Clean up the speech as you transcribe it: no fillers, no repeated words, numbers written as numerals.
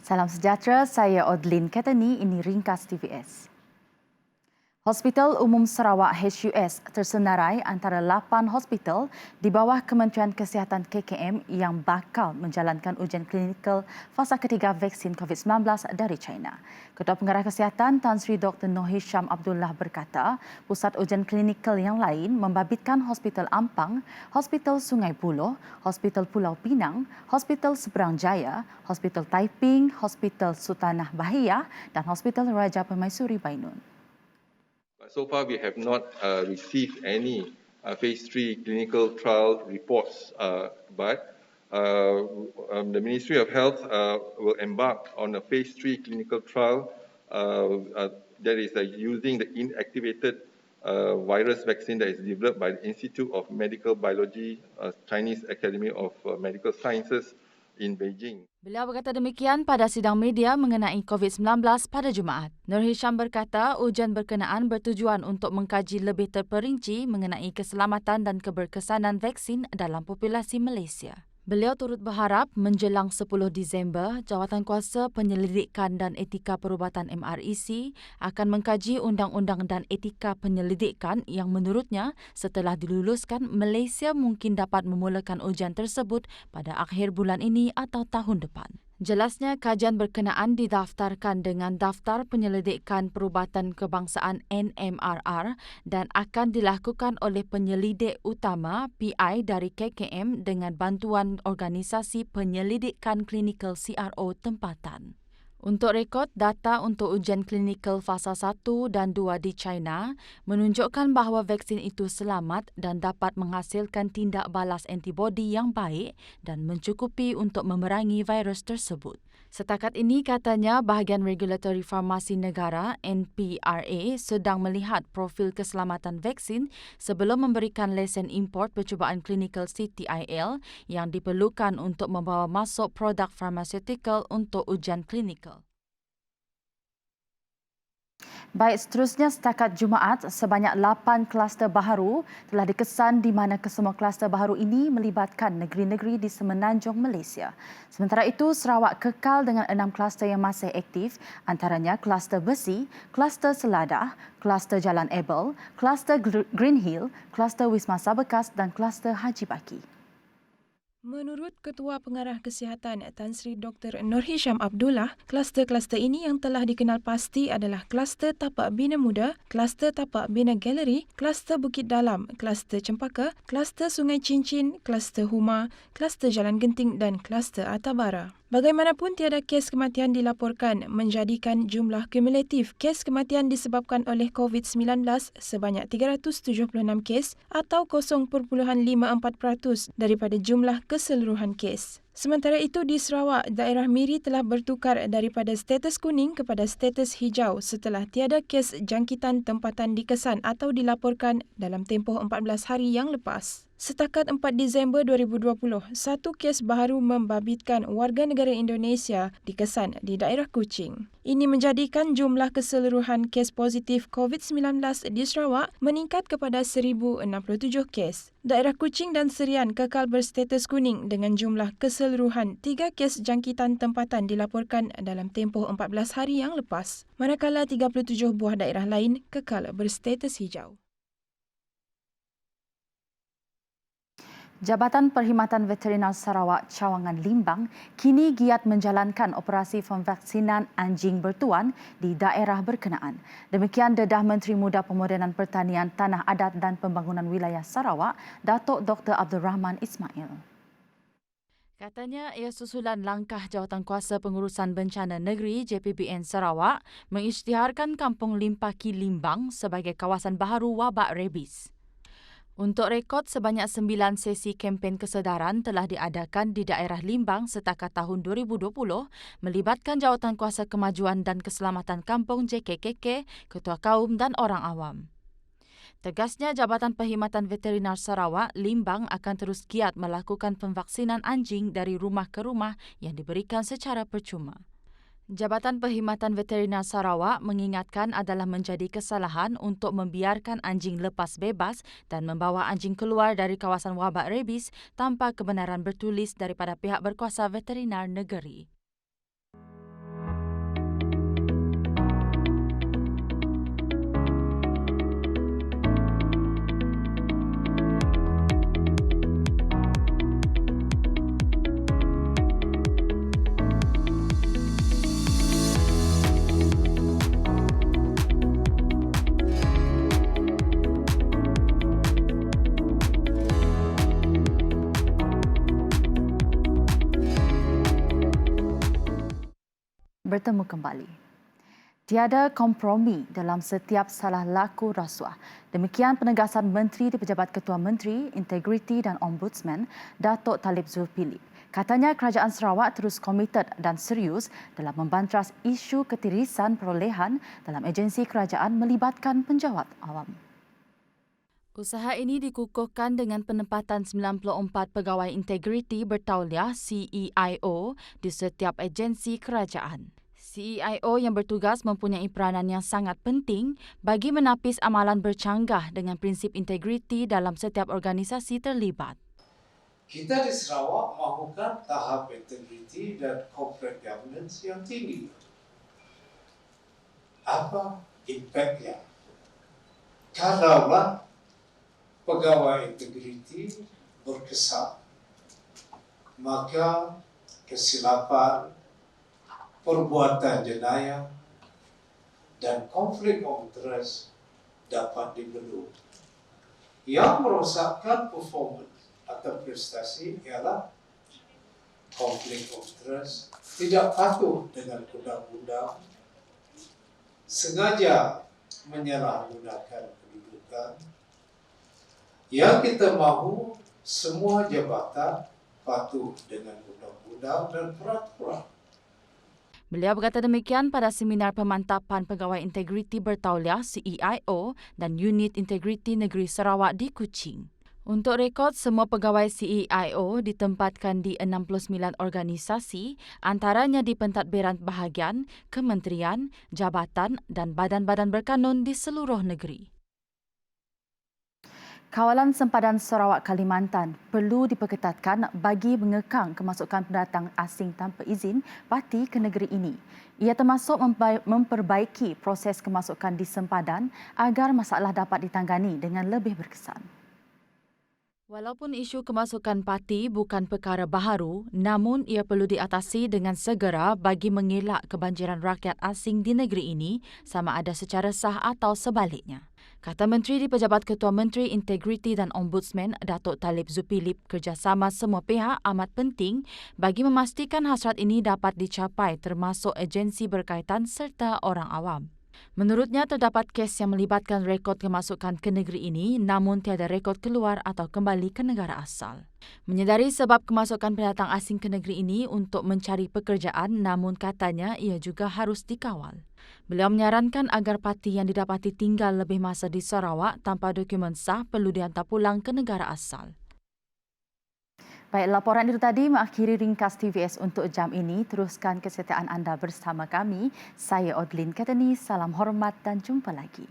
Salam sejahtera, saya Odlin Ketani, ini ringkas TVS. Hospital Umum Sarawak HUS tersenarai antara 8 hospital di bawah Kementerian Kesihatan KKM yang bakal menjalankan ujian klinikal fasa ketiga vaksin COVID-19 dari China. Ketua Pengarah Kesihatan Tan Sri Dr. Noor Hisham Abdullah berkata, pusat ujian klinikal yang lain membabitkan Hospital Ampang, Hospital Sungai Buloh, Hospital Pulau Pinang, Hospital Seberang Jaya, Hospital Taiping, Hospital Sultanah Bahia dan Hospital Raja Permaisuri Bainun. So far, we have not received any phase 3 clinical trial reports, but the Ministry of Health will embark on a phase 3 clinical trial that is using the inactivated virus vaccine that is developed by the Institute of Medical Biology, Chinese Academy of Medical Sciences in Beijing. Beliau berkata demikian pada sidang media mengenai COVID-19 pada Jumaat. Noor Hisham berkata ujian berkenaan bertujuan untuk mengkaji lebih terperinci mengenai keselamatan dan keberkesanan vaksin dalam populasi Malaysia. Beliau turut berharap menjelang 10 Disember, Jawatankuasa Penyelidikan dan Etika Perubatan MREC akan mengkaji undang-undang dan etika penyelidikan yang menurutnya setelah diluluskan, Malaysia mungkin dapat memulakan ujian tersebut pada akhir bulan ini atau tahun depan. Jelasnya, kajian berkenaan didaftarkan dengan Daftar Penyelidikan Perubatan Kebangsaan NMRR dan akan dilakukan oleh penyelidik utama PI dari KKM dengan bantuan Organisasi Penyelidikan Klinikal CRO tempatan. Untuk rekod, data untuk ujian klinikal fasa 1 dan 2 di China menunjukkan bahawa vaksin itu selamat dan dapat menghasilkan tindak balas antibodi yang baik dan mencukupi untuk memerangi virus tersebut. Setakat ini, katanya, bahagian Regulatory Farmasi Negara NPRA sedang melihat profil keselamatan vaksin sebelum memberikan lesen import percubaan klinikal CTIL yang diperlukan untuk membawa masuk produk farmaseutical untuk ujian klinikal. Baik, seterusnya setakat Jumaat, sebanyak 8 kluster baharu telah dikesan di mana kesemua kluster baharu ini melibatkan negeri-negeri di semenanjung Malaysia. Sementara itu, Sarawak kekal dengan 6 kluster yang masih aktif, antaranya kluster besi, kluster seladah, kluster Jalan Ebel, kluster Green Hill, kluster Wisma Sabekas dan kluster Haji Baki. Menurut Ketua Pengarah Kesihatan Tan Sri Dr. Noor Hisham Abdullah, kluster-kluster ini yang telah dikenal pasti adalah kluster Tapak Bina Muda, kluster Tapak Bina Galeri, kluster Bukit Dalam, kluster Cempaka, kluster Sungai Cincin, kluster Huma, kluster Jalan Genting dan kluster Atabara. Bagaimanapun, tiada kes kematian dilaporkan menjadikan jumlah kumulatif kes kematian disebabkan oleh COVID-19 sebanyak 376 kes atau 0.54% daripada jumlah keseluruhan kes. Sementara itu, di Sarawak, daerah Miri telah bertukar daripada status kuning kepada status hijau setelah tiada kes jangkitan tempatan dikesan atau dilaporkan dalam tempoh 14 hari yang lepas. Setakat 4 Disember 2020, satu kes baharu membabitkan warga negara Indonesia dikesan di daerah Kuching. Ini menjadikan jumlah keseluruhan kes positif COVID-19 di Sarawak meningkat kepada 1,067 kes. Daerah Kuching dan Serian kekal berstatus kuning dengan jumlah keseluruhan 3 kes jangkitan tempatan dilaporkan dalam tempoh 14 hari yang lepas, manakala 37 buah daerah lain kekal berstatus hijau. Jabatan Perkhidmatan Veterinar Sarawak Cawangan Limbang kini giat menjalankan operasi pemvaksinan anjing bertuan di daerah berkenaan. Demikian dedah Menteri Muda Pemodenan Pertanian, Tanah Adat dan Pembangunan Wilayah Sarawak, Datuk Dr. Abdul Rahman Ismail. Katanya, ia susulan langkah Jawatankuasa Pengurusan Bencana Negeri JPBN Sarawak mengisytiharkan Kampung Limpaki Limbang sebagai kawasan baharu wabak rabies. Untuk rekod, sebanyak 9 sesi kempen kesedaran telah diadakan di daerah Limbang setakat tahun 2020 melibatkan Jawatankuasa Kemajuan dan Keselamatan Kampung JKKK, Ketua Kaum dan orang awam. Tegasnya, Jabatan Perkhidmatan Veterinar Sarawak, Limbang akan terus giat melakukan pemvaksinan anjing dari rumah ke rumah yang diberikan secara percuma. Jabatan Perkhidmatan Veterinar Sarawak mengingatkan adalah menjadi kesalahan untuk membiarkan anjing lepas bebas dan membawa anjing keluar dari kawasan wabak rabies tanpa kebenaran bertulis daripada pihak berkuasa veterinar negeri. bertemu kembali. Tiada kompromi dalam setiap salah laku rasuah. Demikian penegasan Menteri di Pejabat Ketua Menteri, Integriti dan Ombudsman, Datuk Talib Zulkifli. Katanya Kerajaan Sarawak terus komited dan serius dalam membantras isu ketirisan perolehan dalam agensi kerajaan melibatkan penjawat awam. Usaha ini dikukuhkan dengan penempatan 94 pegawai integriti bertauliah CEIO di setiap agensi kerajaan. CEIO yang bertugas mempunyai peranan yang sangat penting bagi menapis amalan bercanggah dengan prinsip integriti dalam setiap organisasi terlibat. Kita di Sarawak mahukan tahap integriti dan corporate governance yang tinggi. Apa impaknya? Kalaulah pegawai integriti berkesan, maka kesilapan, perbuatan jenayah dan konflik of interest dapat dibendung. Yang merosakkan performance atau prestasi ialah konflik of interest, tidak patuh dengan undang-undang, sengaja menyalahgunakan kedudukan. Yang kita mahu semua jabatan patuh dengan undang-undang dan peraturan. Beliau berkata demikian pada seminar pemantapan pegawai integriti bertauliah CEIO dan Unit Integriti Negeri Sarawak di Kuching. Untuk rekod, semua pegawai CEIO ditempatkan di 69 organisasi, antaranya di pentadbiran bahagian, kementerian, jabatan dan badan-badan berkanun di seluruh negeri. Kawalan Sempadan Sarawak Kalimantan perlu diperketatkan bagi mengekang kemasukan pendatang asing tanpa izin parti ke negeri ini. Ia termasuk memperbaiki proses kemasukan di sempadan agar masalah dapat ditangani dengan lebih berkesan. Walaupun isu kemasukan parti bukan perkara baharu, namun ia perlu diatasi dengan segera bagi mengelak kebanjiran rakyat asing di negeri ini sama ada secara sah atau sebaliknya. Kata Menteri di Pejabat Ketua Menteri, Integriti dan Ombudsman, Datuk Talib Zulkifli, kerjasama semua pihak amat penting bagi memastikan hasrat ini dapat dicapai termasuk agensi berkaitan serta orang awam. Menurutnya, terdapat kes yang melibatkan rekod kemasukan ke negeri ini namun tiada rekod keluar atau kembali ke negara asal. Menyedari sebab kemasukan pendatang asing ke negeri ini untuk mencari pekerjaan namun katanya ia juga harus dikawal. Beliau menyarankan agar parti yang didapati tinggal lebih masa di Sarawak tanpa dokumen sah perlu dihantar pulang ke negara asal. Baik, laporan itu tadi mengakhiri ringkas TVS untuk jam ini. Teruskan kesetiaan anda bersama kami. Saya Odlin Katani, salam hormat dan jumpa lagi.